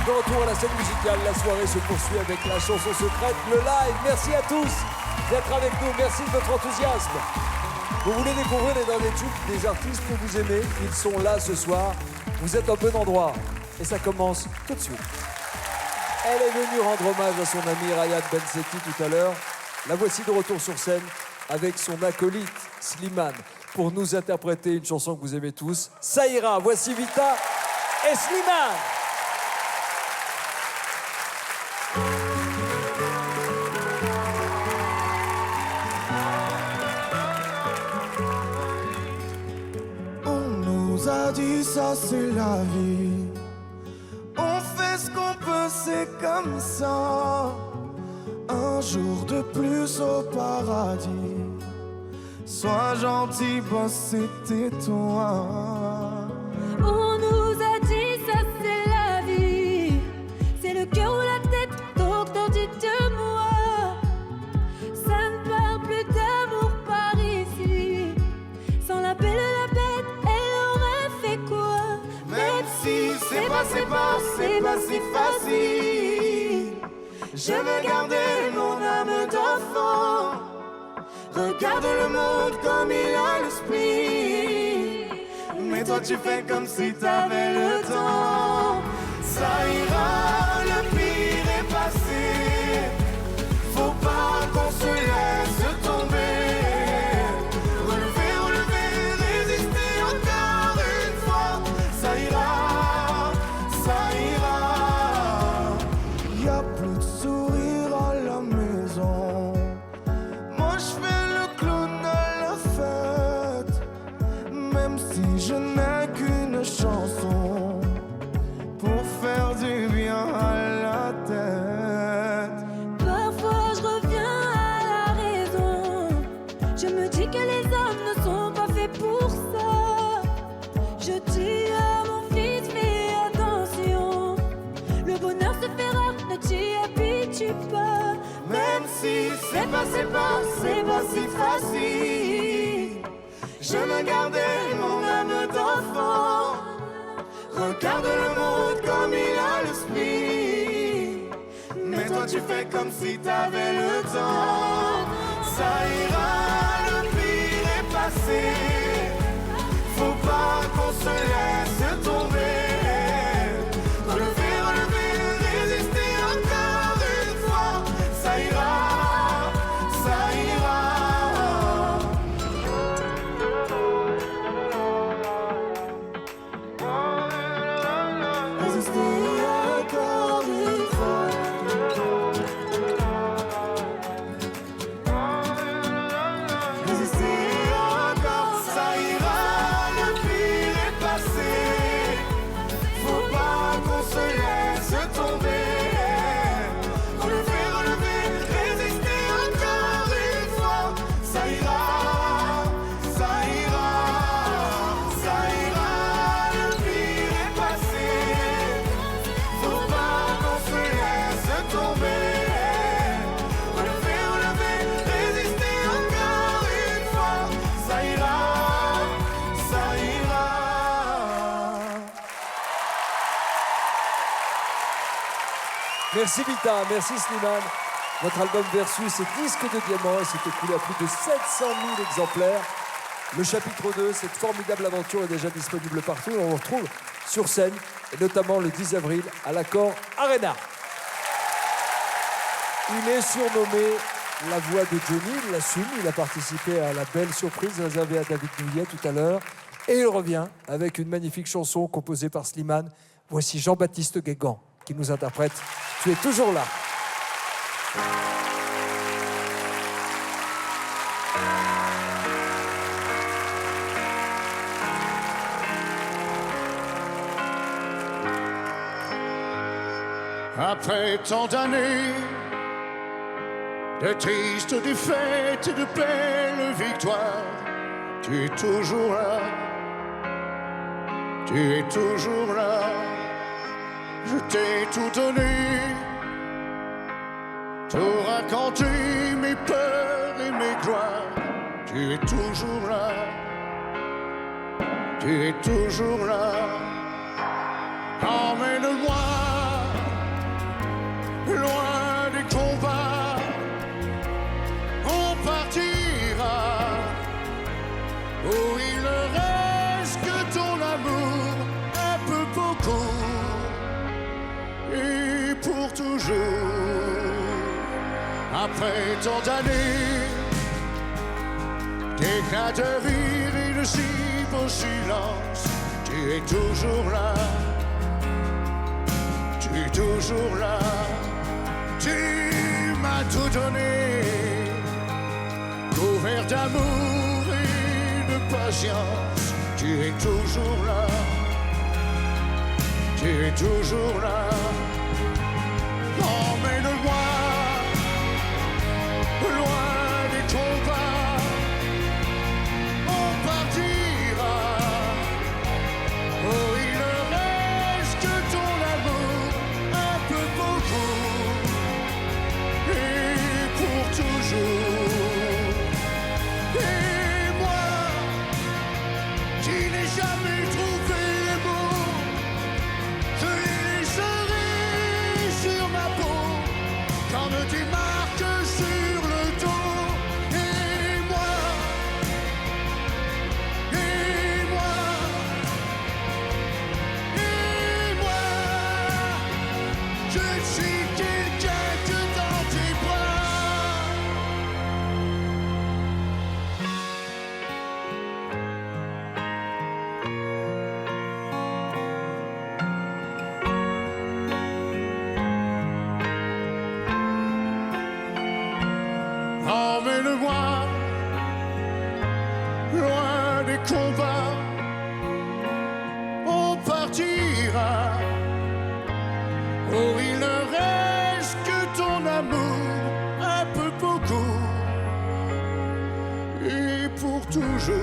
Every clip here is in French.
De retour à la scène musicale, la soirée se poursuit avec la chanson secrète, le live. Merci à tous d'être avec nous, merci de votre enthousiasme. Vous voulez découvrir les derniers tubes des artistes que vous aimez, ils sont là ce soir. Vous êtes au bon endroit et ça commence tout de suite. Elle est venue rendre hommage à son ami Ryan Bensetti tout à l'heure. La voici de retour sur scène avec son acolyte Slimane pour nous interpréter une chanson que vous aimez tous. Ça ira, voici Vita et Slimane. On a dit ça c'est la vie. On fait ce qu'on peut, c'est comme ça. Un jour de plus au paradis. Sois gentil, boss, c'était toi. On nous a dit ça c'est la vie. C'est le cœur ou la tête, docteur dites-moi. Ça ne parle plus d'amour par ici. Sans la belle la bête, elle aurait fait quoi? Même si c'est pas si facile. Je veux garder mon âme d'enfant. Regarde le monde comme il a l'esprit. Mais toi tu fais comme si t'avais le temps. Ça ira, le pire est passé. Faut pas qu'on se laisse tomber. Relever, résister encore une fois. Ça ira, ça ira. Y'a plus de sourire à la maison. Moi je fais le clown à la fête. Même si je n'ai qu'une chanson pour faire du bien à la tête. Parfois je reviens à la raison. Je me dis que les hommes ne sont pas faits pour ça. Je dis à mon fils, fais attention. Le bonheur se fait rare, ne t'y habitue pas. Même si c'est pas si facile. Je veux garder mon âme d'enfant. Regarde le monde comme il a l'esprit. Mais toi tu fais comme si t'avais le temps. Ça ira, le pire est passé. Faut pas qu'on se laisse tomber. Relever, résister encore une fois. Ça ira, ça ira. Résister encore une fois. Résister encore, ça ira, le pire est passé. Faut pas qu'on se laisse tomber. Relever, résister encore une fois. Ça ira, ça ira, ça ira, le pire est passé. Faut pas qu'on se laisse tomber. Relever, résister encore une fois. Ça ira, ça ira. Merci Vita, merci Slimane. Votre album Versus est disque de diamant et s'est écoulé à plus de 700 000 exemplaires. Le chapitre 2, cette formidable aventure est déjà disponible partout et on vous retrouve sur scène, et notamment le 10 avril à l'Accor Arena. Il est surnommé la voix de Johnny, il l'assume, il a participé à la belle surprise réservée à David Douillet tout à l'heure. Et il revient avec une magnifique chanson composée par Slimane. Voici Jean-Baptiste Guégan qui nous interprète « Tu es toujours là ». Après tant d'années de tristes défaites et de belles victoires, tu es toujours là, tu es toujours là. Je t'ai tout donné, tout raconté, mes peurs et mes gloires. Tu es toujours là, tu es toujours là. Emmène toujours. Après tant d'années d'éclats de rire et de si beau silence, tu es toujours là, tu es toujours là. Tu m'as tout donné, couvert d'amour et de patience. Tu es toujours là, tu es toujours là. Emmène-moi loin des combats, on partira. Oh, il ne reste que ton amour, un peu beaucoup, et pour toujours. Et moi, qui n'ai jamais trouvé les mots, je les laisserai sur ma peau, comme des marques sur le dos. Et moi, et moi, et moi, je ne suis quelqu'un que dans tes bras. Emmène-moi loin des combats, on partira. Oh, il ne reste que ton amour, un peu beaucoup, et pour toujours.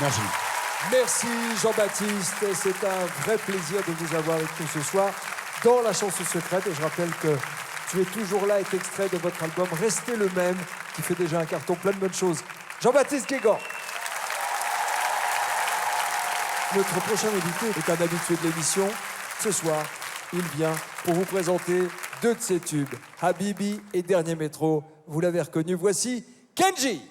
Merci. Merci Jean-Baptiste, c'est un vrai plaisir de vous avoir avec nous ce soir dans la chanson secrète. Et je rappelle que Tu es toujours là est extrait de votre album Restez le même, qui fait déjà un carton plein de bonnes choses. Jean-Baptiste Guégan. Notre prochain invité est un habitué de l'émission. Ce soir, il vient pour vous présenter deux de ses tubes, Habibi et Dernier Métro. Vous l'avez reconnu, voici Kenji.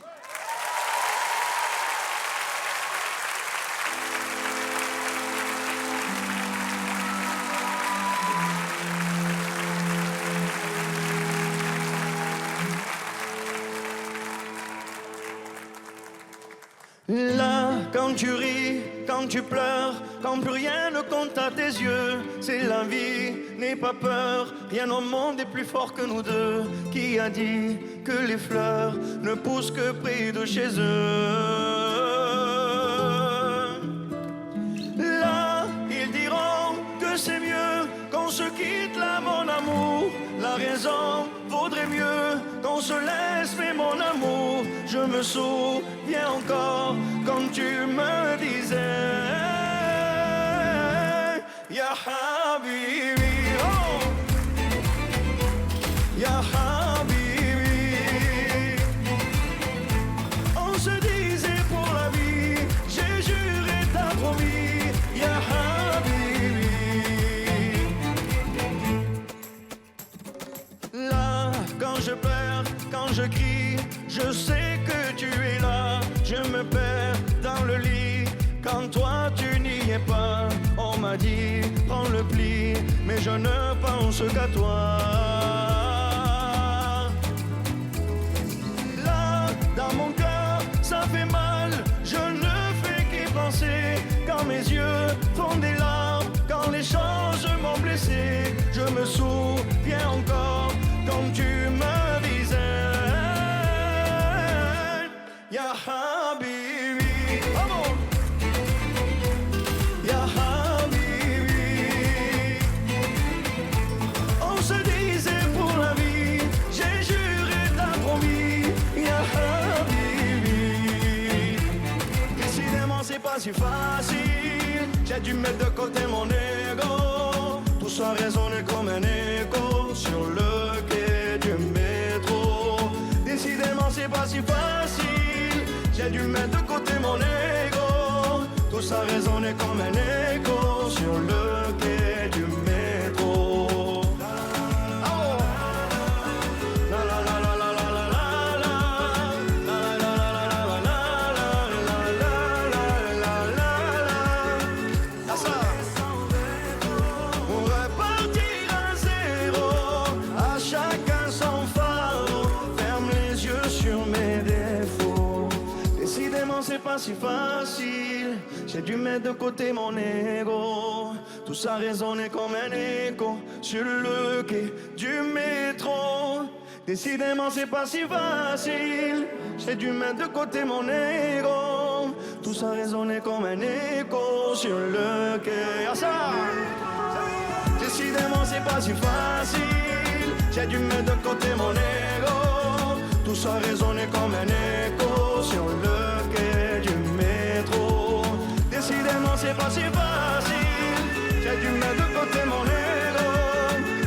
Là, quand tu ris, quand tu pleures, quand plus rien ne compte à tes yeux, c'est la vie, n'aie pas peur, rien au monde est plus fort que nous deux. Qui a dit que les fleurs ne poussent que près de chez eux? Là, ils diront que c'est mieux qu'on se quitte là, mon amour. La raison vaudrait mieux qu'on se laisse, mais mon amour, je me souviens encore quand tu me disais Ya Habibi, oh Ya Habibi. On se disait pour la vie, j'ai juré, t'as promis Ya Habibi. Là, quand je pleure, quand je crie, je sais que tu es là. Je me perds dans le lit quand toi tu n'y es pas. On m'a dit prends le pli, mais je ne pense qu'à toi. Là, dans mon cœur, ça fait mal. Je ne fais qu'y penser quand mes yeux font des larmes, quand les choses m'ont blessé. Je me souviens encore quand tu me disais Ya Habibi, oh Ya Habibi. On se disait pour la vie, j'ai juré, t'as promis Ya Habibi. Décidément c'est pas si facile, j'ai dû mettre de côté mon ego. Tout ça résonnait comme un écho sur le quai du métro. Décidément c'est pas si facile, j'ai dû mettre de côté mon ego. Tout ça résonnait comme un écho sur le quai du métro. c'est pas si facile. J'ai dû mettre de côté mon ego. Tout ça résonnait comme un écho sur le quai du métro. Décidément c'est pas si facile. J'ai dû mettre de côté mon ego. Tout ça résonnait comme un écho sur le quai. Ah, ça. Décidément c'est pas si facile. J'ai dû mettre de côté mon ego. Tout ça résonnait comme un écho sur le quai du métro. Décidément c'est pas si facile. J'ai dû mettre de côté mon ego.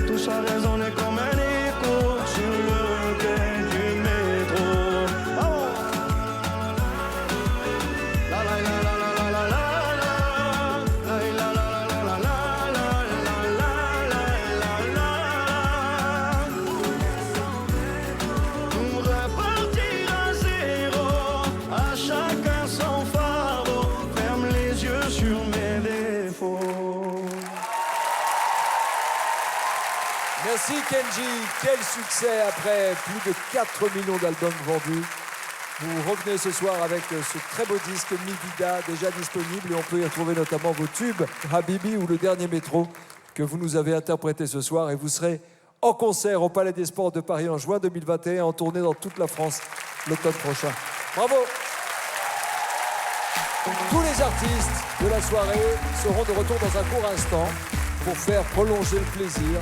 Tout ça résonnait comme un écho sur le quai du métro. Oh. La la la la la la la. Merci Kenji, quel succès après plus de 4 millions d'albums vendus. Vous revenez ce soir avec ce très beau disque Mi Vida déjà disponible et on peut y retrouver notamment vos tubes Habibi ou Le Dernier Métro que vous nous avez interprété ce soir et vous serez en concert au Palais des Sports de Paris en juin 2021 en tournée dans toute la France l'automne prochain. Bravo! Tous les artistes de la soirée seront de retour dans un court instant pour faire prolonger le plaisir,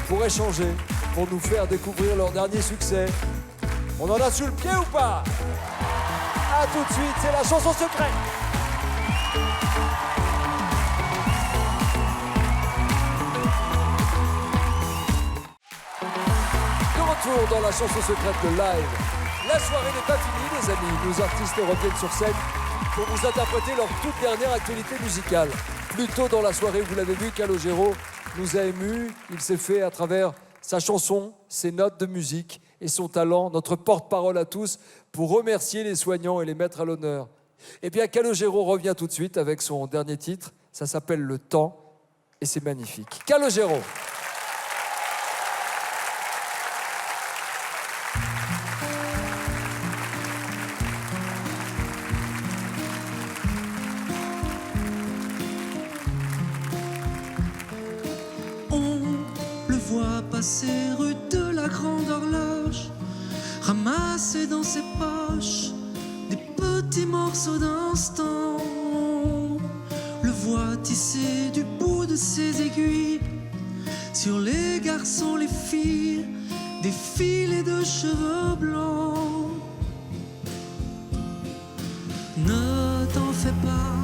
pour échanger, pour nous faire découvrir leur dernier succès. On en a sous le pied ou pas? A tout de suite, c'est la chanson secrète. De retour dans la chanson secrète de live. La soirée n'est pas finie, les amis. Nos artistes reviennent sur scène pour vous interpréter leur toute dernière actualité musicale. Plus tôt dans la soirée, vous l'avez vu, Calogero nous a émus. Il s'est fait à travers sa chanson, ses notes de musique et son talent, notre porte-parole à tous, pour remercier les soignants et les mettre à l'honneur. Eh bien, Calogero revient tout de suite avec son dernier titre. Ça s'appelle Le Temps et c'est magnifique. Calogero. Passer rue de la Grande Horloge, ramasser dans ses poches des petits morceaux d'instant. Le voit tisser du bout de ses aiguilles sur les garçons, les filles, des filets de cheveux blancs. Ne t'en fais pas,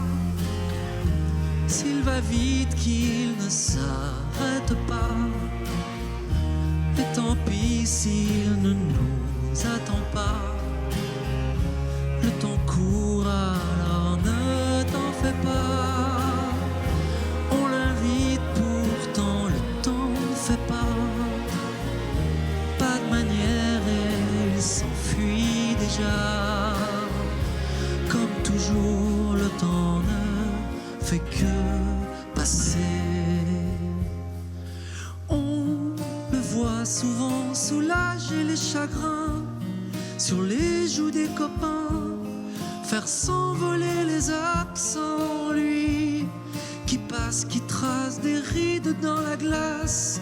s'il va vite qu'il ne s'arrête pas. Et tant pis s'il ne nous attend pas. Le temps court, alors ne t'en fais pas. On l'invite pourtant, le temps ne fait pas. Pas de manière et il s'enfuit déjà. Comme toujours, le temps ne fait que passer. Souvent soulager les chagrins sur les joues des copains, faire s'envoler les absents, lui qui passe, qui trace des rides dans la glace,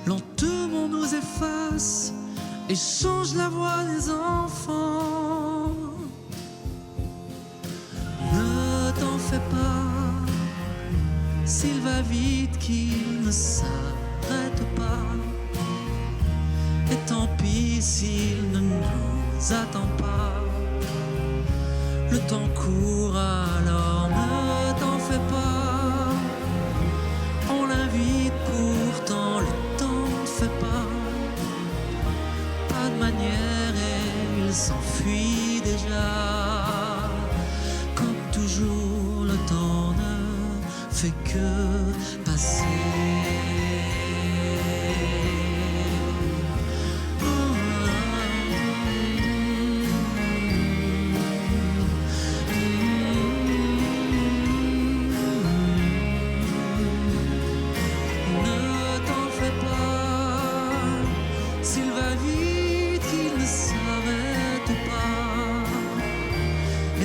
lentement nous efface et change la voix des enfants. Ne t'en fais pas, s'il va vite qu'il ne s'arrête pas. Et tant pis s'il ne nous attend pas. Le temps court, alors ne t'en fais pas. On l'invite pourtant, le temps ne fait pas. Pas de manière et il s'enfuit déjà. Comme toujours, le temps ne fait que passer.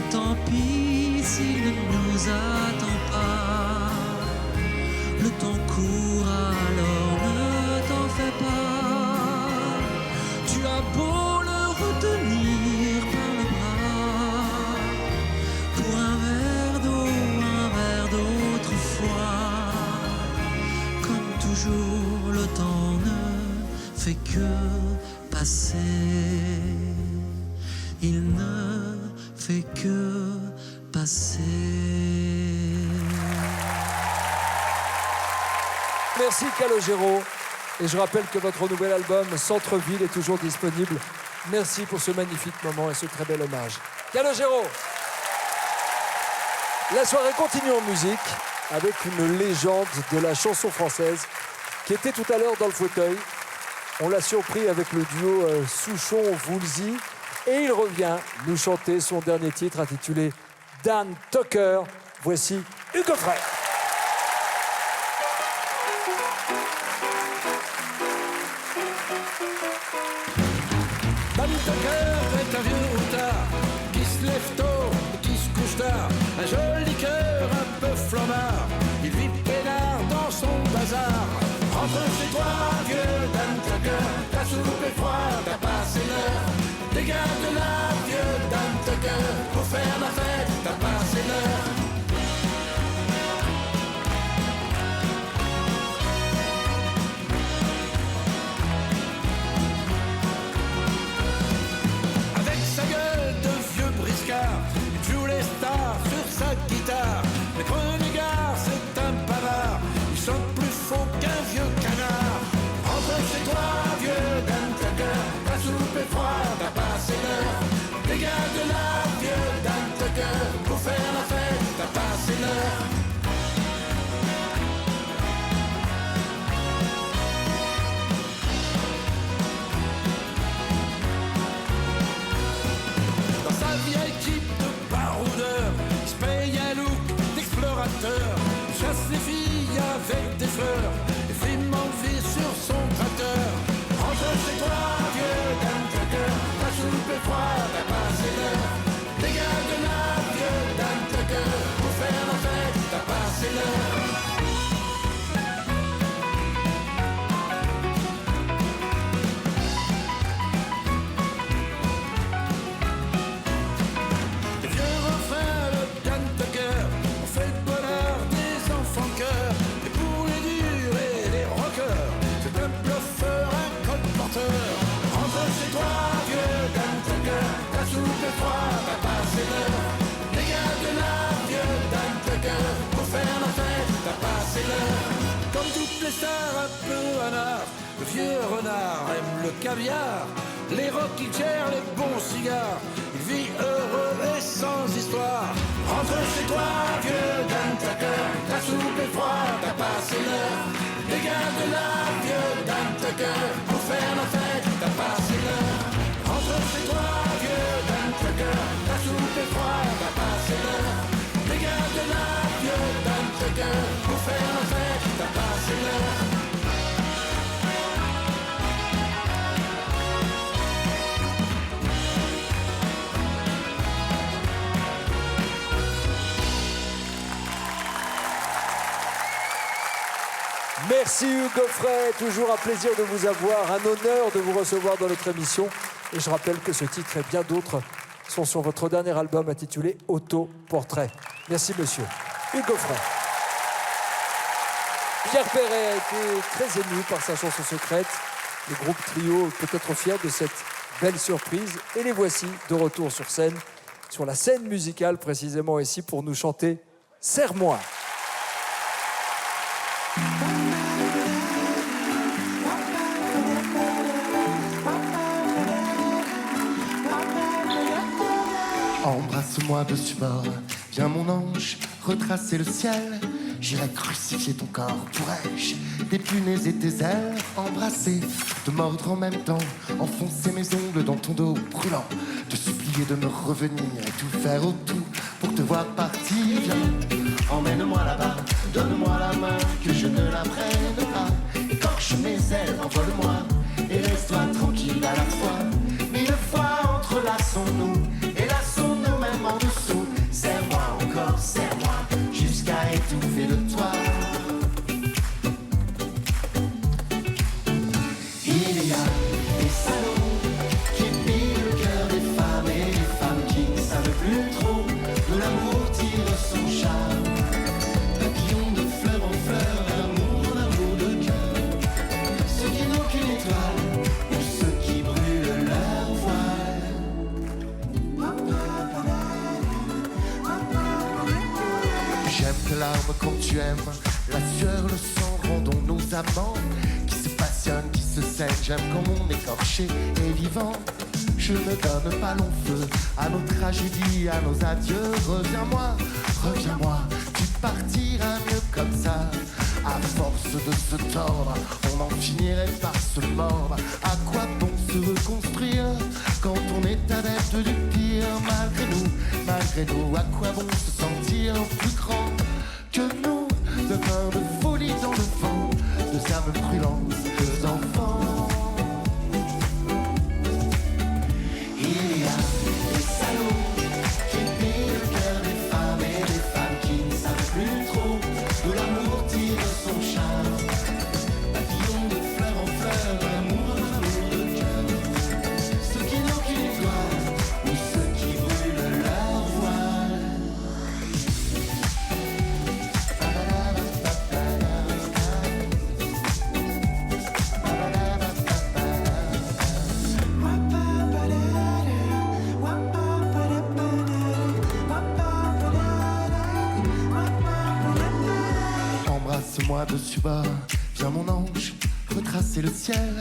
Tant pis. nous attend pas. Le temps court, alors ne t'en fais pas. Tu as beau le retenir par le bras, pour un verre d'autrefois. Comme toujours, le temps ne fait que passer. Il ne fait que passer. Merci Calogero. Et je rappelle que votre nouvel album Centre-Ville est toujours disponible. Merci pour ce magnifique moment et ce très bel hommage. Calogero. La soirée continue en musique avec une légende de la chanson française qui était tout à l'heure dans le fauteuil. On l'a surpris avec le duo Souchon-Woolsey et il revient nous chanter son dernier titre intitulé Dan Tucker. Voici Hugo Frey. Dan Tucker est un vieux routard qui se lève tôt et qui se couche tard. Un joli cœur un peu flambard, il vit peinard dans son bazar. Rentre chez toi, vieux Dan Tucker, ta soupe est froide, t'as passé l'heure. Dégage de là, vieux Dan Tucker, pour faire la fête, t'as passé l'heure. Avec sa gueule de vieux briscard, il joue les stars sur sa guitare. Mais Renegard, c'est un bavard, il chante plus faux qu'un vieux canard. Rentre chez toi, vieux Dan Tucker, ta soupe est froide, t'as passé l'heure. Dégage de là, vieux Dan Tucker, pour faire la fête, t'as passé l'heure. Dans sa vieille équipe de baroudeurs, il se paye un look d'explorateur. Il chasse les filles avec des fleurs et fait m'enlever sur son tracteur. Rentre chez toi, vieux Dan Tucker, ta soupe est froide, t'as passé l'heure. Dégage de là, vieux Dan Tucker, pour faire la fête, t'as passé l'heure. Les vieux refrains de Dan Tucker ont fait le bonheur des enfants cœur. Et pour les durs et les rockers, c'est un bluffeur, un colporteur. Rentre chez toi, vieux Dan Tucker, ta soupe est froide, t'as passé l'heure. Dégage de là, vieux Dan Tucker, pour faire la fête, t'as passé l'heure. Comme toutes les stars un peu anards, le vieux renard aime le caviar, les rockichers, les bons cigares. Il vit heureux et sans histoire. Rentre chez toi, vieux Dan Tucker, ta soupe est froide, t'as passé l'heure. Dégage de là, vieux Dan Tucker, pour faire la fête, t'as passé l'heure. Rentre chez toi, vieux Dan Tucker, ta soupe est froide, t'as passé l'heure. Dégage de là, vieux Dan Tucker, pour faire la fête, t'as passé l'heure. Merci Hugo Frey, toujours un plaisir de vous avoir, un honneur de vous recevoir dans notre émission. Et je rappelle que ce titre et bien d'autres sont sur votre dernier album intitulé Autoportrait. Merci monsieur Hugo Frey. Pierre Perret a été très ému par sa chanson secrète. Le groupe Trio peut être fier de cette belle surprise. Et les voici de retour sur scène, sur la scène musicale précisément ici, pour nous chanter « Serre-moi ». Embrasse-moi dessus bord, viens mon ange, retracer le ciel. J'irai crucifier ton corps, pourrais-je dépunaise tes ailes, embrasser, te mordre en même temps, enfoncer mes ongles dans ton dos brûlant, te supplier de me revenir et tout faire au tout pour te voir partir. Viens, emmène-moi là-bas, donne-moi la main, que je ne la prenne pas. Écorche mes ailes, envole-moi, et laisse-toi tranquille à la fois. 1000 fois entrelaçons-nous, et laissons-nous même en dessous. Serre-moi encore, serre-moi. J'aime tes larmes quand tu aimes, la sueur, le sang, rendons nos amants qui se passionnent, qui se saignent. J'aime quand mon écorché est vivant. Je ne donne pas long feu à nos tragédies, à nos adieux. Reviens-moi, reviens-moi, tu partiras mieux comme ça. À force de se tordre, on en finirait par se mordre. À quoi bon se reconstruire quand on est adepte du pire? Malgré nous, à quoi bon se sentir plus grand que nous? De vin, de folie dans le vent, deux âmes brûlantes, deux enfants. Il y a des salauds qui pillent le cœur des femmes et des femmes qui ne savent plus trop d'où l'amour tire son charme. Papillon de fleur en fleur, amour de cœur. Ceux qui n'ont qu'une étoile ou ceux qui brûlent leur voile. Embrasse-moi dessus bas, viens mon ange, retracer le ciel.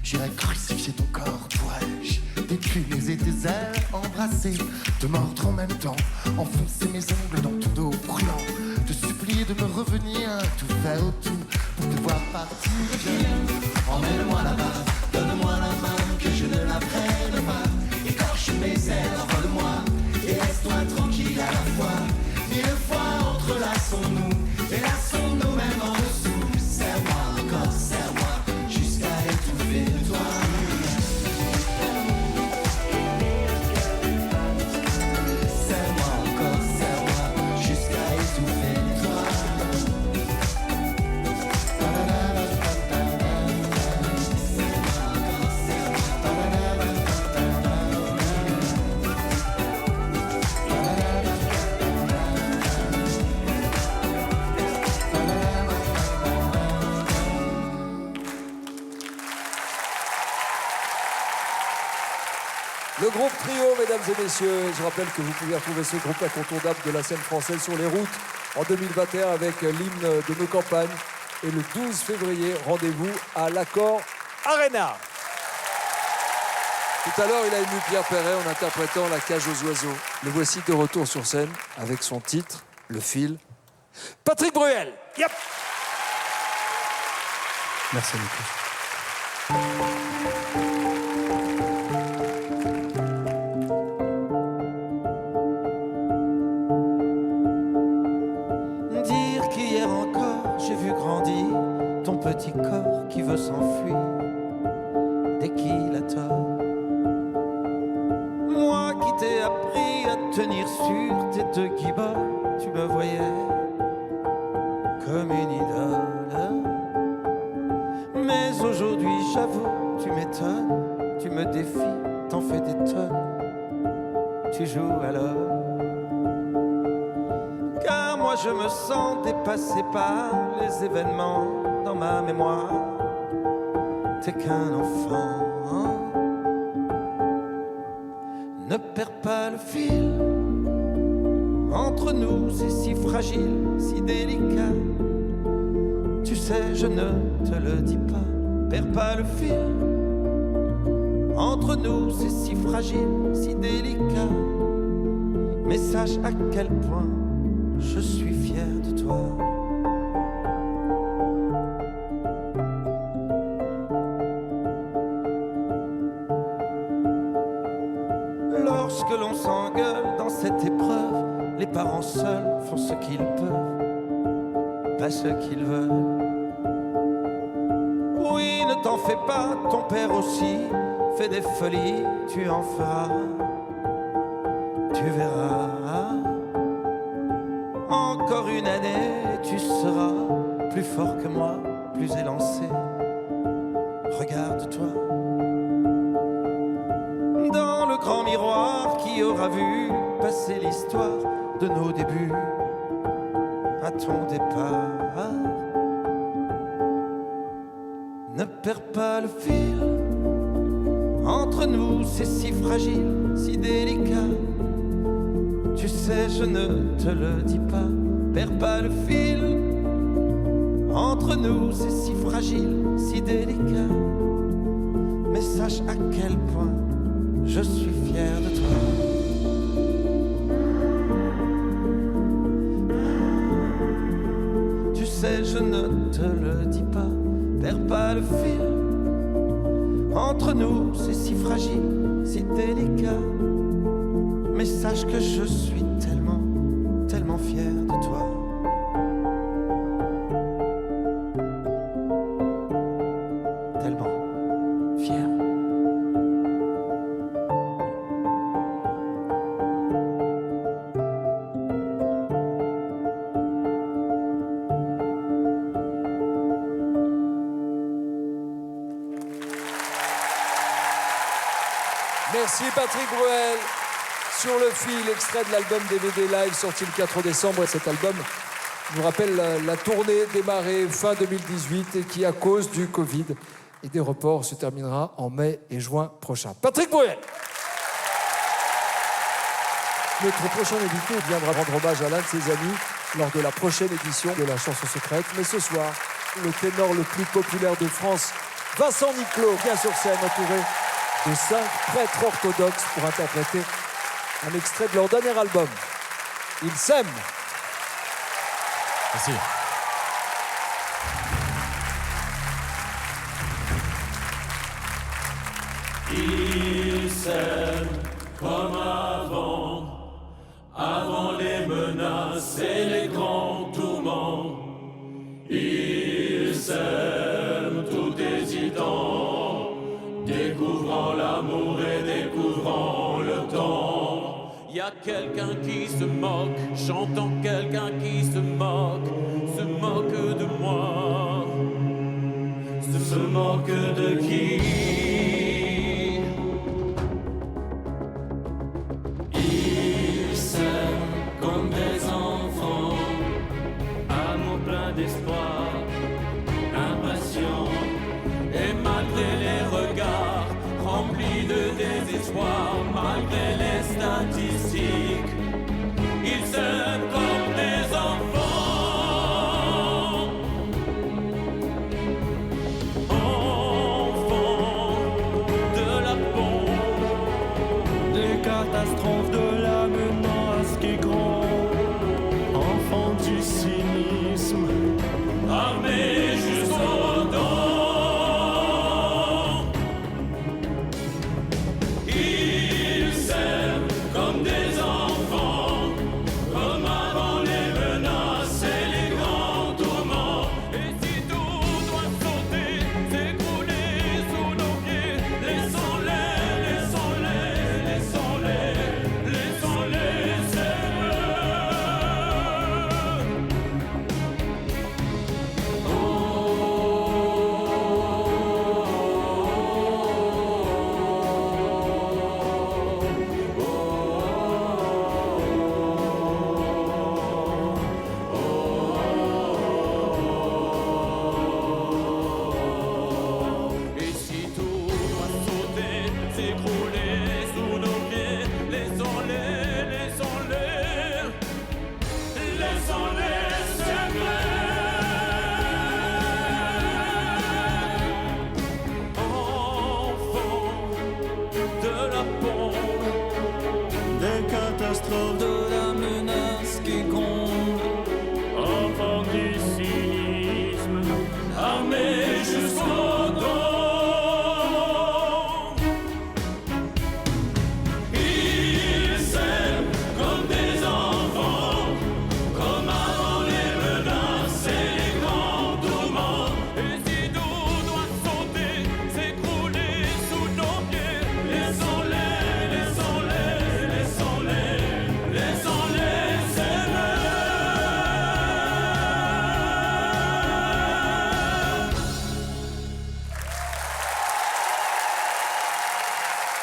J'irai crucifier ton corps, pourrais-je décliner et tes ailes, embrasser, te mordre en même temps, enfoncer mes ongles dans ton dos brûlant, te supplier de me revenir, tout faire autour pour te voir partir. Viens, emmène-moi là-bas, donne-moi la main, que je ne la prenne pas. Écorche mes ailes, envole-moi, et laisse-toi tranquille à la fois. 1000 fois entrelaçons-nous, et laissons-nous même en dessous. Serre-moi encore, serre-moi, jusqu'à étouffer toi. Serre-moi encore, serre-moi, jusqu'à étouffer toi. Le groupe Trio, mesdames et messieurs. Je rappelle que vous pouvez retrouver ce groupe incontournable de la scène française sur les routes en 2021 avec l'hymne de nos campagnes. Et le 12 février, rendez-vous à l'Accor Arena. Tout à l'heure, il a ému Pierre Perret en interprétant La cage aux oiseaux. Le voici de retour sur scène avec son titre, Le fil. Patrick Bruel. Yep. Merci Nico. Dire qu'hier encore j'ai vu grandir ton petit corps qui veut s'enfuir dès qu'il a tort. Moi qui t'ai appris à tenir sur tes deux guiboles, tu me voyais comme une idole. Mais aujourd'hui j'avoue, tu m'étonnes, tu me défies, t'en fais des tonnes, tu joues alors. Car moi je me sens dépassé par les événements dans ma mémoire. T'es qu'un enfant. Ne perds pas le fil. Entre nous c'est si fragile, si délicat. Tu sais je ne te le dis pas. Perds pas le fil. Entre nous c'est si fragile, si délicat. Mais sache à quel point je suis fier de toi. Lorsque l'on s'engueule dans cette épreuve, les parents seuls font ce qu'ils peuvent, pas ce qu'ils veulent. Oui, ne t'en fais pas, ton père aussi fait des folies, tu en feras, tu verras. Encore une année, tu seras plus fort que moi, plus élancé. Regarde-toi dans le grand miroir qui aura vu passer l'histoire de nos débuts à ton départ. Ne perds pas le fil. Entre nous, c'est si fragile, si délicat. Tu sais, je ne te le dis pas. perds pas le fil. Entre nous, c'est si fragile, si délicat. Mais sache à quel point je suis fier de toi. Tu sais, je ne te le dis pas, perds pas le fil. Entre nous, c'est si fragile, si délicat. Mais sache que je suis tellement, tellement fier de toi. Tellement fier. Merci Patrick Bruel. Sur le fil, extrait de l'album DVD Live sorti le 4 décembre. Et cet album nous rappelle la tournée démarrée fin 2018 et qui, à cause du Covid et des reports, se terminera en mai et juin prochain. Patrick Bruel. Notre prochain invité viendra rendre hommage à l'un de ses amis lors de la prochaine édition de la chanson secrète. Mais ce soir, le ténor le plus populaire de France, Vincent Niclot, vient sur scène entouré de 5 prêtres orthodoxes pour interpréter un extrait de leur dernier album. Ils s'aiment. Merci. Ils s'aiment comme avant les menaces et les grands tourments. Ils s'aiment tout hésitant, découvrant l'amour et découvrant le temps. Y a quelqu'un qui se moque, j'entends quelqu'un qui se moque de moi. Se moque de qui? Ils s'aiment comme des enfants, amour plein d'espoir, impatient. Et malgré les regards remplis de désespoir, malgré les statistiques, ils s'aiment comme des enfants. Enfants de la bombe, des catastrophes, de la menace qui gronde, enfants du cynisme, armés jusqu'aux dents. Ils s'aiment comme des enfants, comme avant les menaces et les grands tourments. Et si tout doit sauter, s'écrouler sous nos pieds, laissons-les, laissons-les, laissons-les, laissons-les s'aimer. Et si tout doit sauter, s'écrouler sous nos pieds, laissons-les, laissons-les, laissons-les s'aimer. Enfants de la bombe, des catastrophes, de la menace qui gronde, enfants du cynisme, armés jusqu'au dos. Ils s'aiment comme des enfants, comme avant les menaces et les grands tourments. Et si tout doit sauter, s'écrouler sous nos pieds, laissons-les, laissons-les, laissons-les, laissons-les s'aimer.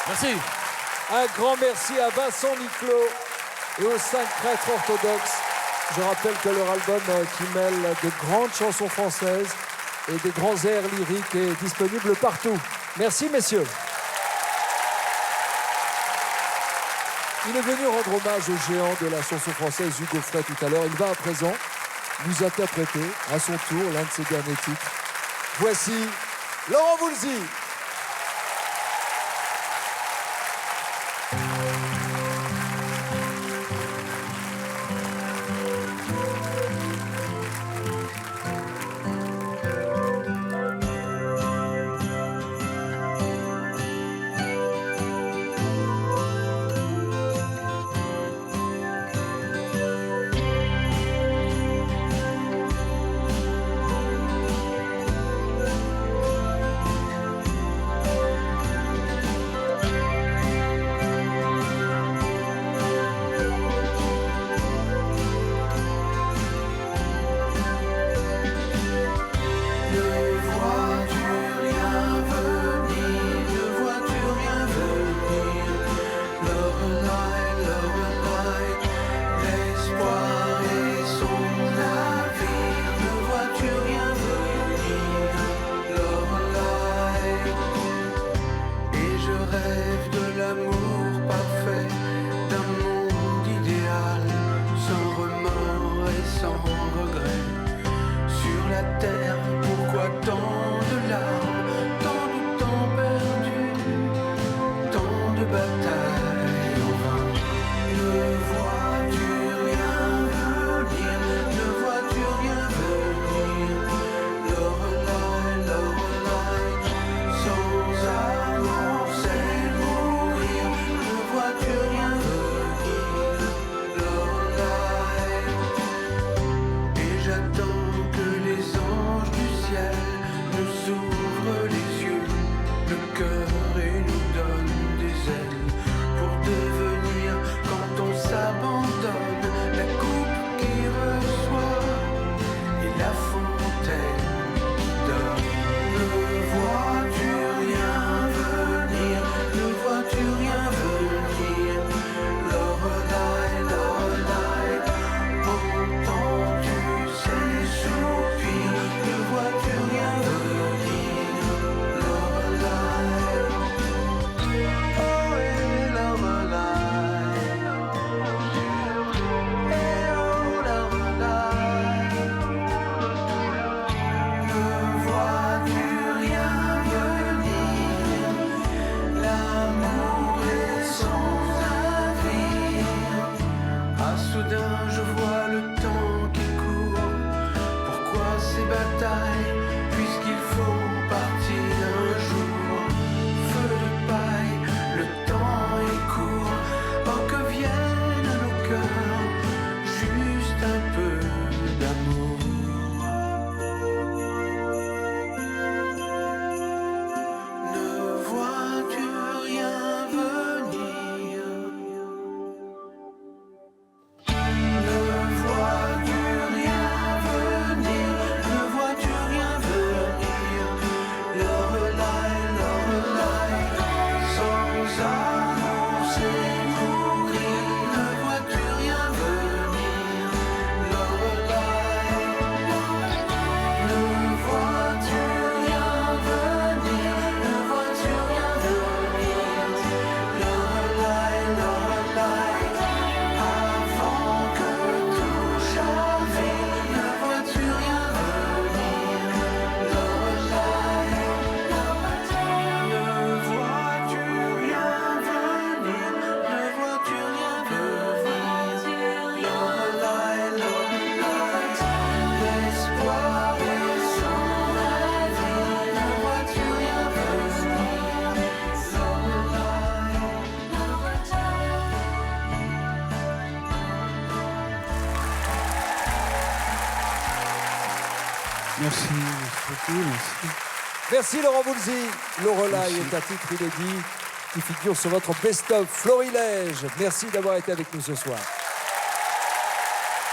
Merci. Un grand merci à Vincent Niclot et aux 5 prêtres orthodoxes. Je rappelle que leur album qui mêle de grandes chansons françaises et des grands airs lyriques est disponible partout. Merci messieurs. Il est venu rendre hommage au géant de la chanson française Hugo Frey tout à l'heure. Il va à présent nous interpréter à son tour l'un de ses derniers titres. Voici Laurent Voulzy. Merci beaucoup, merci. Merci Laurent Voulzy. Lorelai est un titre inédit qui figure sur votre best-of Florilège. Merci d'avoir été avec nous ce soir.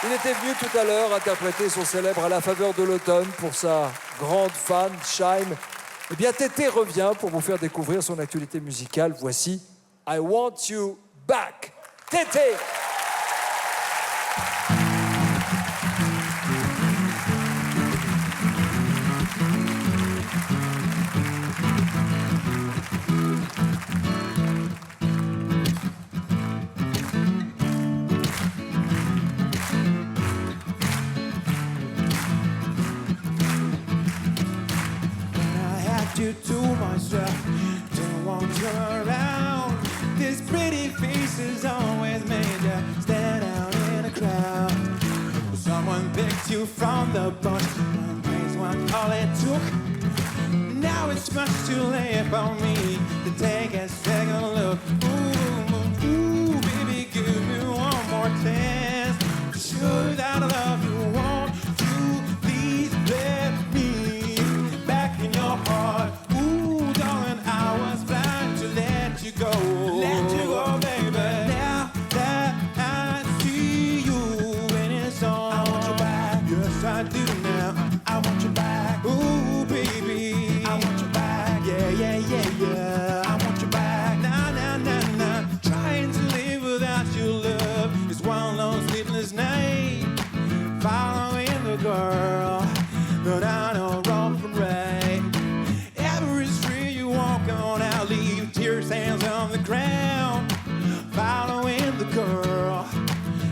Il était venu tout à l'heure interpréter son célèbre À la faveur de l'automne pour sa grande fan, Shime. Eh bien, Tété revient pour vous faire découvrir son actualité musicale. Voici I Want You Back. Tété. you to myself. Don't want to turn around. This pretty face is always made to stand out in a crowd. Someone picked you from the bunch. One place, one all it took. Now it's much too late for me to take a second look. Ooh, ooh, baby, give me one more chance to show you that I love you. Won't you please let me back in your heart? Ooh, darling, I was blind to let you go. Let you go, baby. Now that I see you in his song, I want you back. Yes, I do now. I want you back. Ooh, baby, I want you back. Yeah, yeah, yeah, yeah. I want you back. Nah, nah, nah, nah. Trying to live without your love is one long sleepless night. Following the girl, but I know wrong from right. Every street you walk on, I'll leave tear stains on the ground. Following the girl,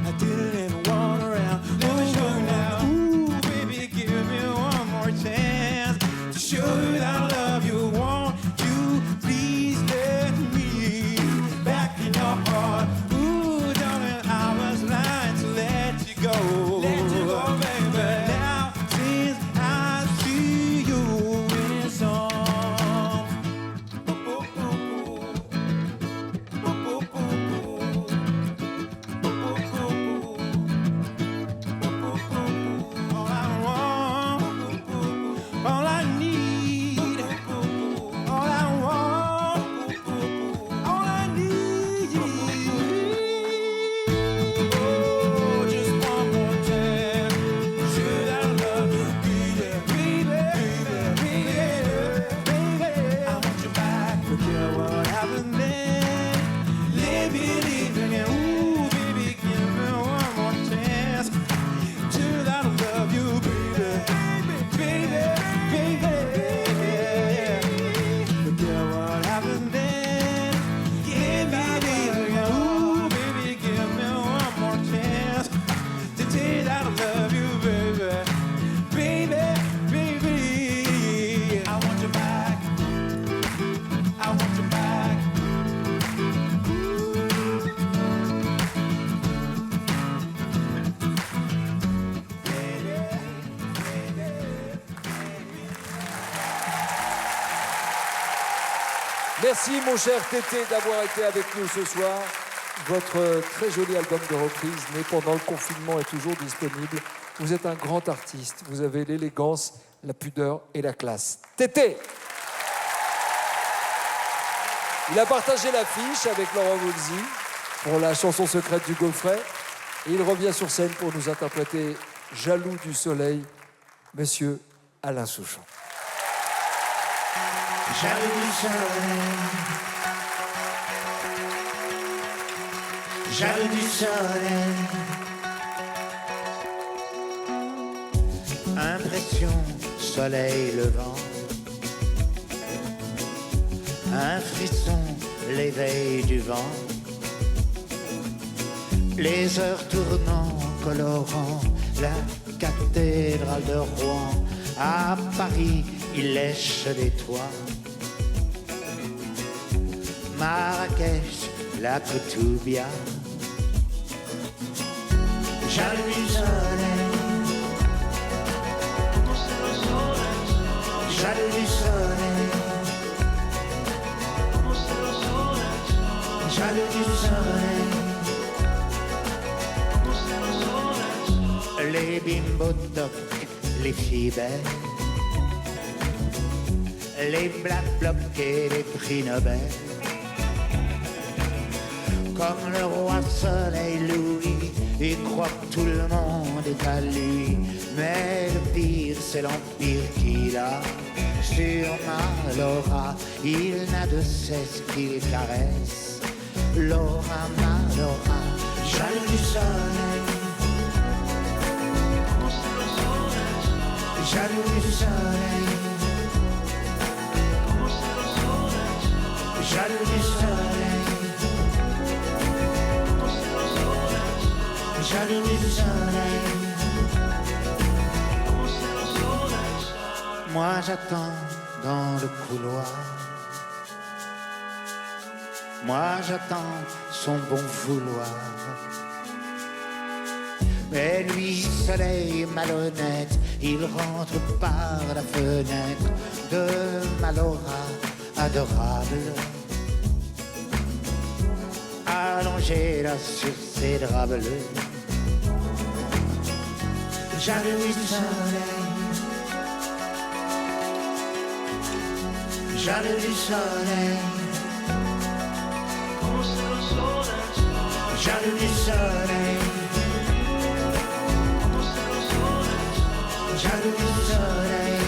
I didn't even want around. Let me show you now. Ooh, baby, give me one more chance to show you that I love you. Won't you please let me back in your heart? Ooh, darling, I was lying to let you go. Let you go, baby. Now since I see you in a song. All I want, all I need, all I want, all I need. Oh, just one more chance. Sure that I love you, baby, baby, baby, baby. I want you back. Forget what happened then. Living, and ooh, baby, give me one more chance. Sure that I love you, baby, baby, baby. Forget what happened then. Give me living, and ooh, baby, give me one more chance to say that I love you, baby, baby, baby. I want you back. I want you back. Merci mon cher Tété d'avoir été avec nous ce soir. Votre très joli album de reprise, né pendant le confinement, est toujours disponible. Vous êtes un grand artiste. Vous avez l'élégance, la pudeur et la classe. Tété! Il a partagé l'affiche avec Laurent Voulzy pour la chanson secrète du Gaufret. Et il revient sur scène pour nous interpréter Jaloux du soleil, Monsieur Alain Souchon. Jaloux du soleil, jaloux du soleil. Impression, soleil levant. Un frisson, l'éveil du vent. Les heures tournant, colorant la cathédrale de Rouen. À Paris, il lèche les toits. Marrakech, la Koutoubia. Jaloux du soleil, jaloux du soleil, jaloux du soleil. Les bimbo-tocs, les filles belles, les black blocs et les prix Nobel. Comme le roi soleil Louis, il croit que tout le monde est à lui. Mais le pire, c'est l'empire qu'il a sur ma Laura. Il n'a de cesse qu'il caresse Laura, ma Laura. Jaloux du soleil, jaloux du soleil, jaloux du soleil, jaloux du soleil. Moi j'attends dans le couloir. Moi j'attends son bon vouloir. Mais lui, soleil malhonnête, il rentre par la fenêtre de ma Laura adorable. Allongée là sur ses draps bleus, jaloux du soleil, jaloux du soleil, jaloux du soleil, jaloux du soleil,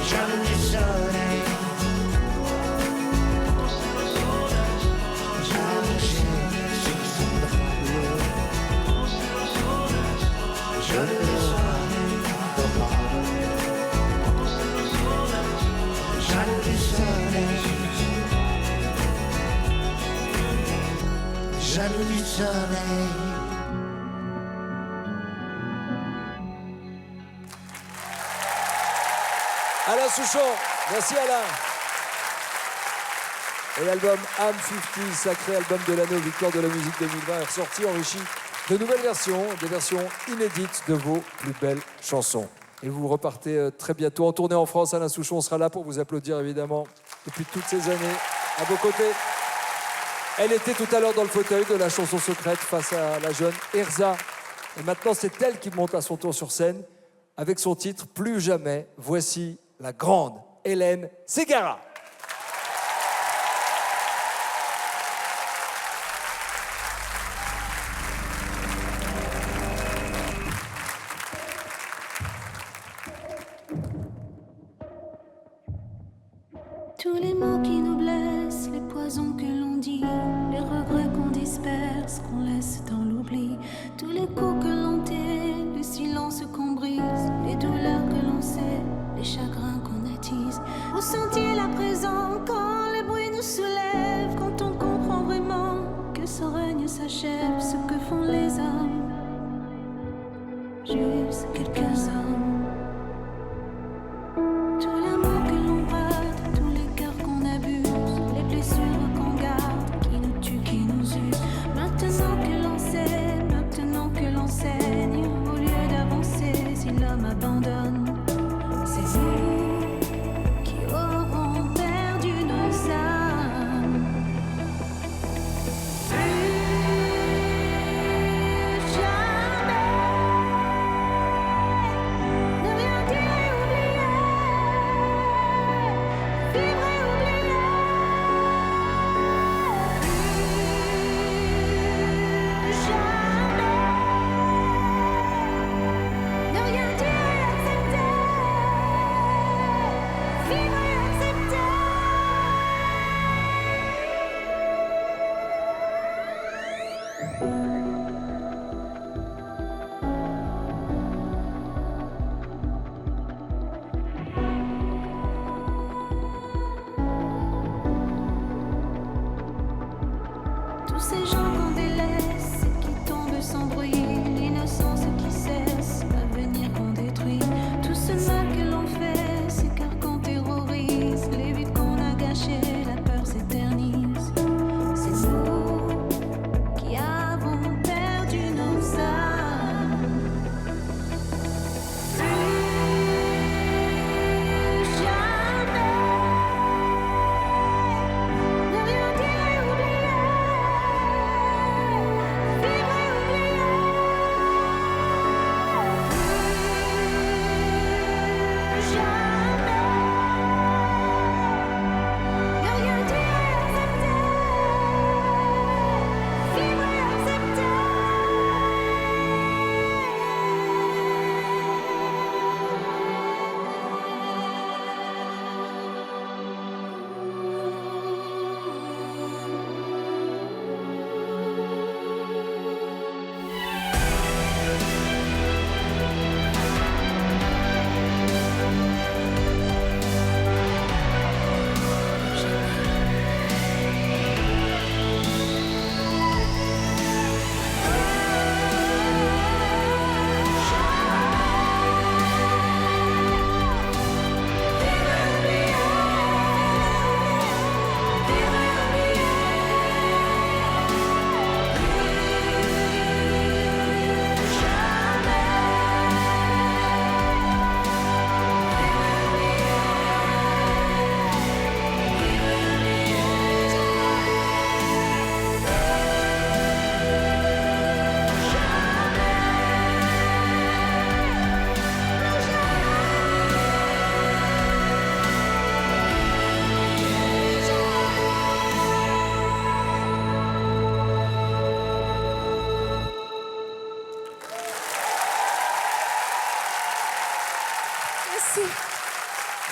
jaloux du soleil, allongé sur son drap bleu, jaloux du soleil adorable, jaloux du soleil, jaloux du soleil. Alain Souchon, merci Alain. Et l'album I'm 50, sacré album de l'année aux Victoires de la musique 2020, est ressorti enrichi de nouvelles versions, des versions inédites de vos plus belles chansons. Et vous repartez très bientôt en tournée en France. Alain Souchon sera là pour vous applaudir évidemment depuis toutes ces années à vos côtés. Elle était tout à l'heure dans le fauteuil de la chanson secrète face à la jeune Erza. Et maintenant c'est elle qui monte à son tour sur scène avec son titre Plus jamais. Voici la grande Hélène Ségara. Tous les mots qui nous blessent, les poisons que l'on dit, les regrets qu'on disperse, qu'on laisse dans l'oubli, tous les coups que l'on tait, le silence qu'on brise, les douleurs que l'on sait, les chagrins qu'on attise. Vous sentiez la présence quand les bruits nous soulèvent, quand on comprend vraiment que ce règne s'achève, ce que font les hommes, juste quelques hommes. Tous les mots que l'on rate, tous les cœurs qu'on abuse, les blessures qu'on garde, qui nous tuent, qui nous usent. Maintenant que l'on sait, maintenant que l'on saigne, au lieu d'avancer, si l'homme abandonne, c'est nous qui aurons perdu nos âmes. Plus jamais.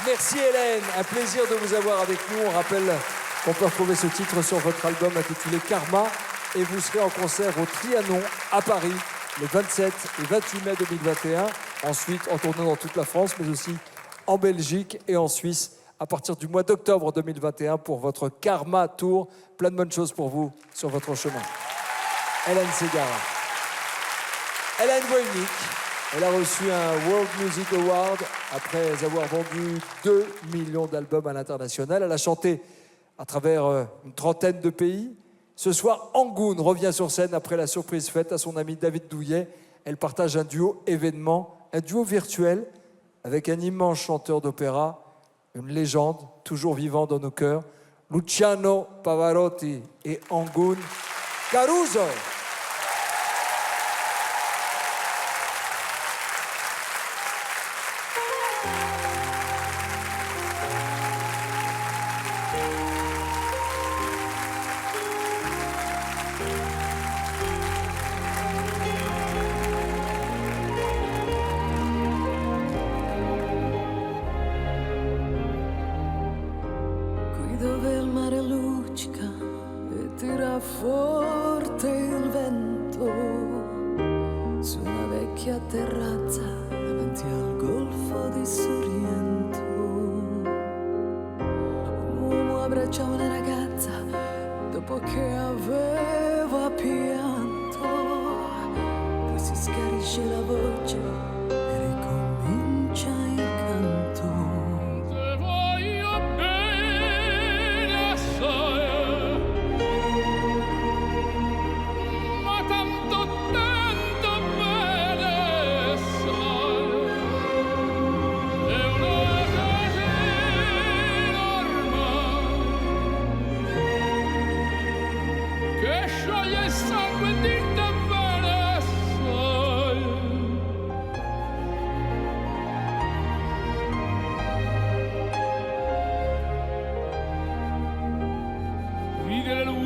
Merci Hélène, un plaisir de vous avoir avec nous. On rappelle qu'on peut retrouver ce titre sur votre album intitulé Karma et vous serez en concert au Trianon à Paris les 27 et 28 mai 2021. Ensuite, en tournant dans toute la France, mais aussi en Belgique et en Suisse à partir du mois d'octobre 2021 pour votre Karma Tour. Plein de bonnes choses pour vous sur votre chemin. Hélène Ségara. Hélène Voynich. Elle a reçu un World Music Award après avoir vendu 2 millions d'albums à l'international. Elle a chanté à travers une trentaine de pays. Ce soir, Angoune revient sur scène après la surprise faite à son ami David Douillet. Elle partage un duo événement, un duo virtuel avec un immense chanteur d'opéra, une légende toujours vivant dans nos cœurs, Luciano Pavarotti et Angoune Caruso. Dove il mare luccica e tira forte il vento su una vecchia terrazza davanti al golfo di Sorrento. Un uomo abbraccia una ragazza dopo che aveva pianto, poi si schiarisce la voce e ricomincia il canto.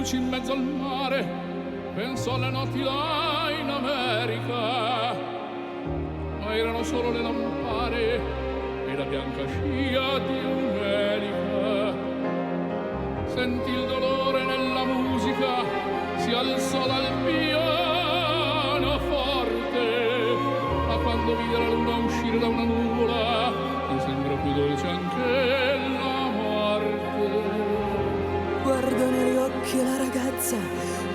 In mezzo al mare, penso alle notti là in America, ma erano solo le lampade e la bianca scia di un'elica. Sentì il dolore nella musica, si alzò dal piano forte, ma quando vide la luna uscire da una nuvola, mi sembrò più dolce anche la morte. Guardo negli occhi la ragazza,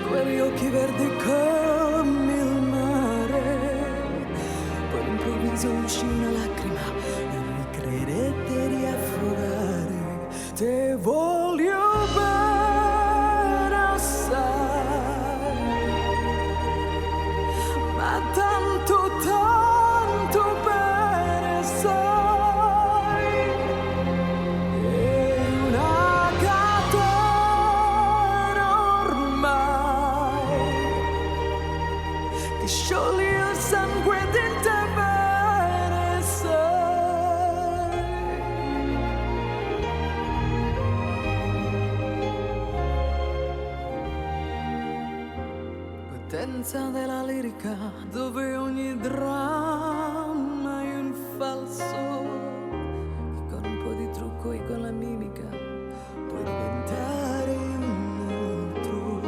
quegli occhi verdi come il mare. Poi all'improvviso uscì una lacrima e mi credette di affogare. Te voglio bene assai, ma tanto, tanto bene sai. Sciogli il sangue di te bene sai. Potenza della lirica, dove ogni dramma è un falso, che con un po' di trucco e con la mimica puoi diventare un altro.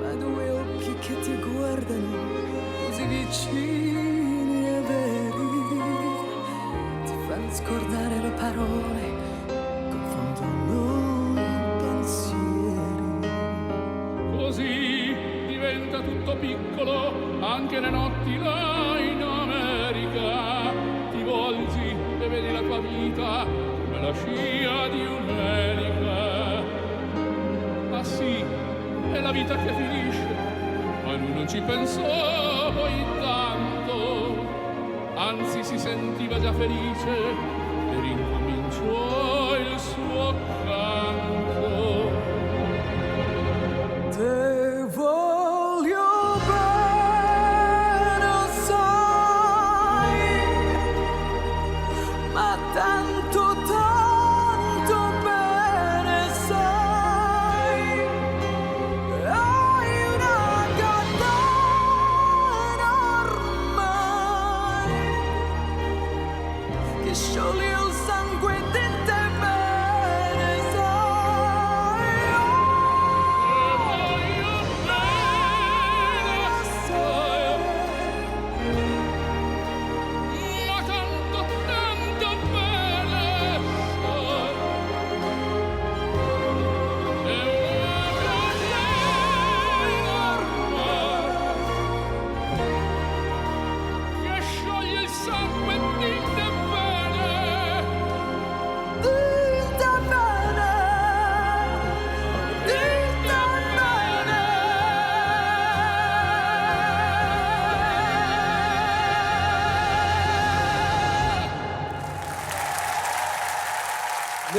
Ma due occhi che ti guardano così vicini e veri, ti fanno scordare le parole, confondono i pensieri. Così diventa tutto piccolo, anche le notti là in America. Ti volgi e vedi la tua vita come la scia di un'elica. Ah sì, è la vita che finisce, ma lui non ci pensò poi tanto, anzi si sentiva già felice e ricominciò il suo canto. Te voglio bene sai, ma tanto, tanto bene sai. Hai una catena ormai che scioglie il sangue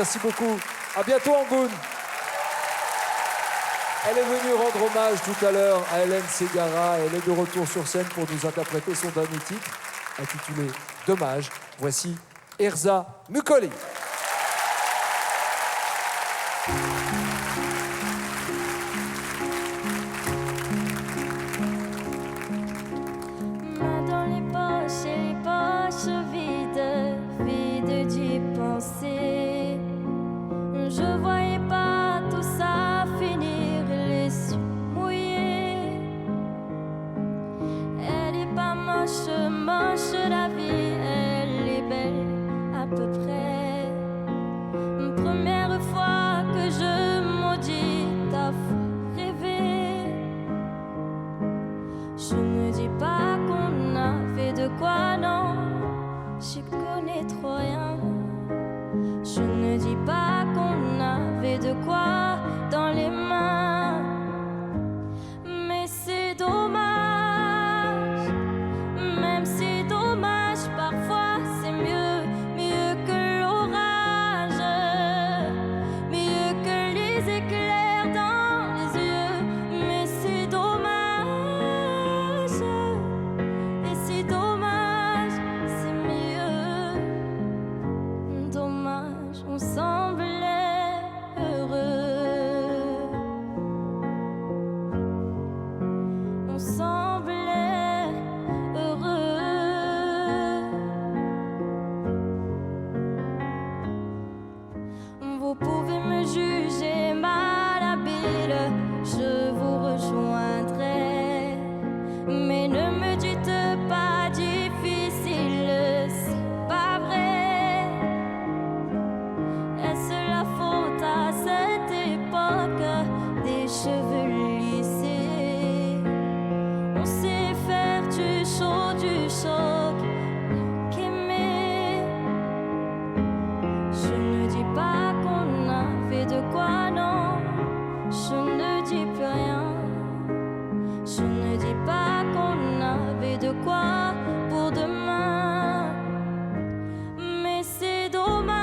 Merci beaucoup. À bientôt, Angoune. Elle est venue rendre hommage tout à l'heure à Hélène Ségara. Elle est de retour sur scène pour nous interpréter son dernier titre, intitulé Dommage. Voici Erza Mukoli. Main dans les poches et les poches vides, vides d'y penser. Je voyais pas tout ça finir, les yeux mouillés. Elle est pas moche, moche la vie, elle est belle à peu près. Première fois que je maudis ta foi rêver. Je ne dis pas qu'on a fait de quoi, non, j'y connais trop rien. Je ne dis pas qu'on avait de quoi dans les mains, mais c'est dommage, même si dommage, parfois c'est mieux, mieux que l'orage, mieux que les éclairs dans les yeux, mais c'est dommage, et si dommage, c'est mieux, dommage, on semblait heureux, on semblait heureux. Vous pouvez me juger malhabile, je vous rejoindrai, mais ne me dites pas difficile, c'est pas vrai. Est-ce la faute à cette époque des cheveux lissés? On sait faire du choc qu'aimer. Je ne dis pas qu'on a fait de quoi, non, je ne dis plus rien. Je ne dis pas qu'on avait de quoi pour demain, mais c'est dommage,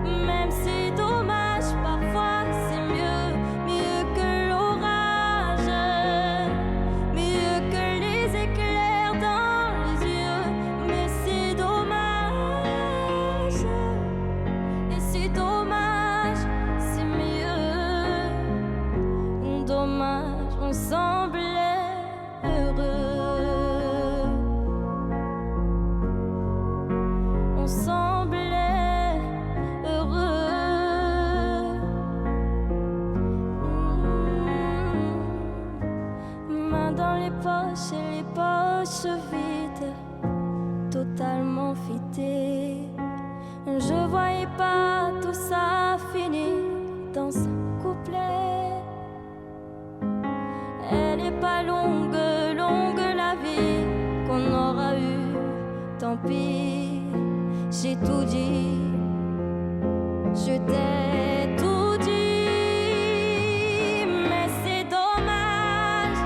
même si dommage, parfois c'est mieux, mieux que l'orage, mieux que les éclairs dans les yeux, mais c'est dommage, et si dommage, c'est mieux, dommage, on semblait heureux, on semblait heureux. Main dans les poches et les poches vides, totalement fitées. Je voyais pas tout ça finir dans un couplet. Elle est pas longue, longue la vie qu'on aura eue, tant pis, j'ai tout dit, je t'ai tout dit, mais c'est dommage,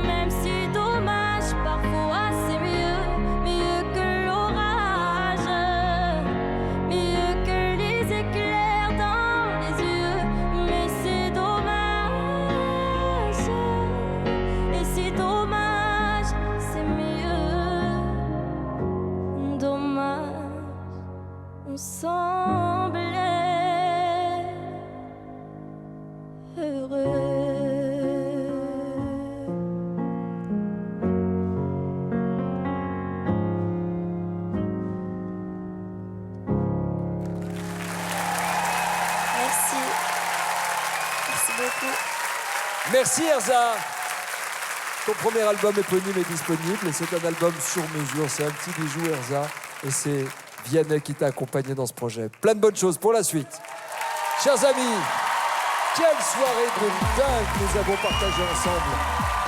même si dommage, parfois c'est mieux, mieux que l'orage, mieux que les éclairs dans les yeux, mais c'est dommage, et si dommage, c'est mieux, dommage, on semblait heureux. Merci. Merci beaucoup. Merci Erza. Ton premier album éponyme est disponible et c'est un album sur mesure. C'est un petit bijou Erza et c'est Vianney qui t'a accompagné dans ce projet. Plein de bonnes choses pour la suite. Chers amis, quelle soirée de dingue nous avons partagée ensemble.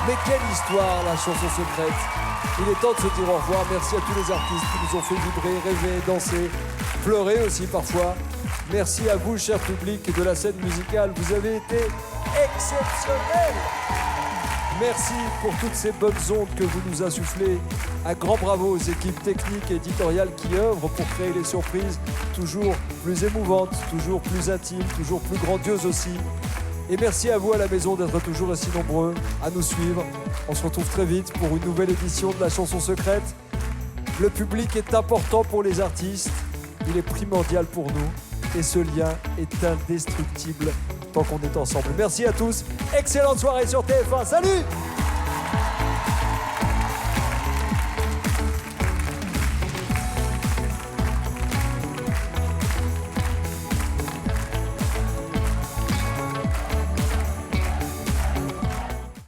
Mais quelle histoire, la chanson secrète. Il est temps de se dire au revoir. Merci à tous les artistes qui nous ont fait vibrer, rêver, danser, pleurer aussi parfois. Merci à vous, cher public de la scène musicale. Vous avez été exceptionnels. Merci pour toutes ces bonnes ondes que vous nous insufflez. Un grand bravo aux équipes techniques et éditoriales qui œuvrent pour créer les surprises toujours plus émouvantes, toujours plus intimes, toujours plus grandioses aussi. Et merci à vous à la maison d'être toujours aussi nombreux à nous suivre. On se retrouve très vite pour une nouvelle édition de la chanson secrète. Le public est important pour les artistes, il est primordial pour nous et ce lien est indestructible tant qu'on est ensemble. Merci à tous, excellente soirée sur TF1, salut!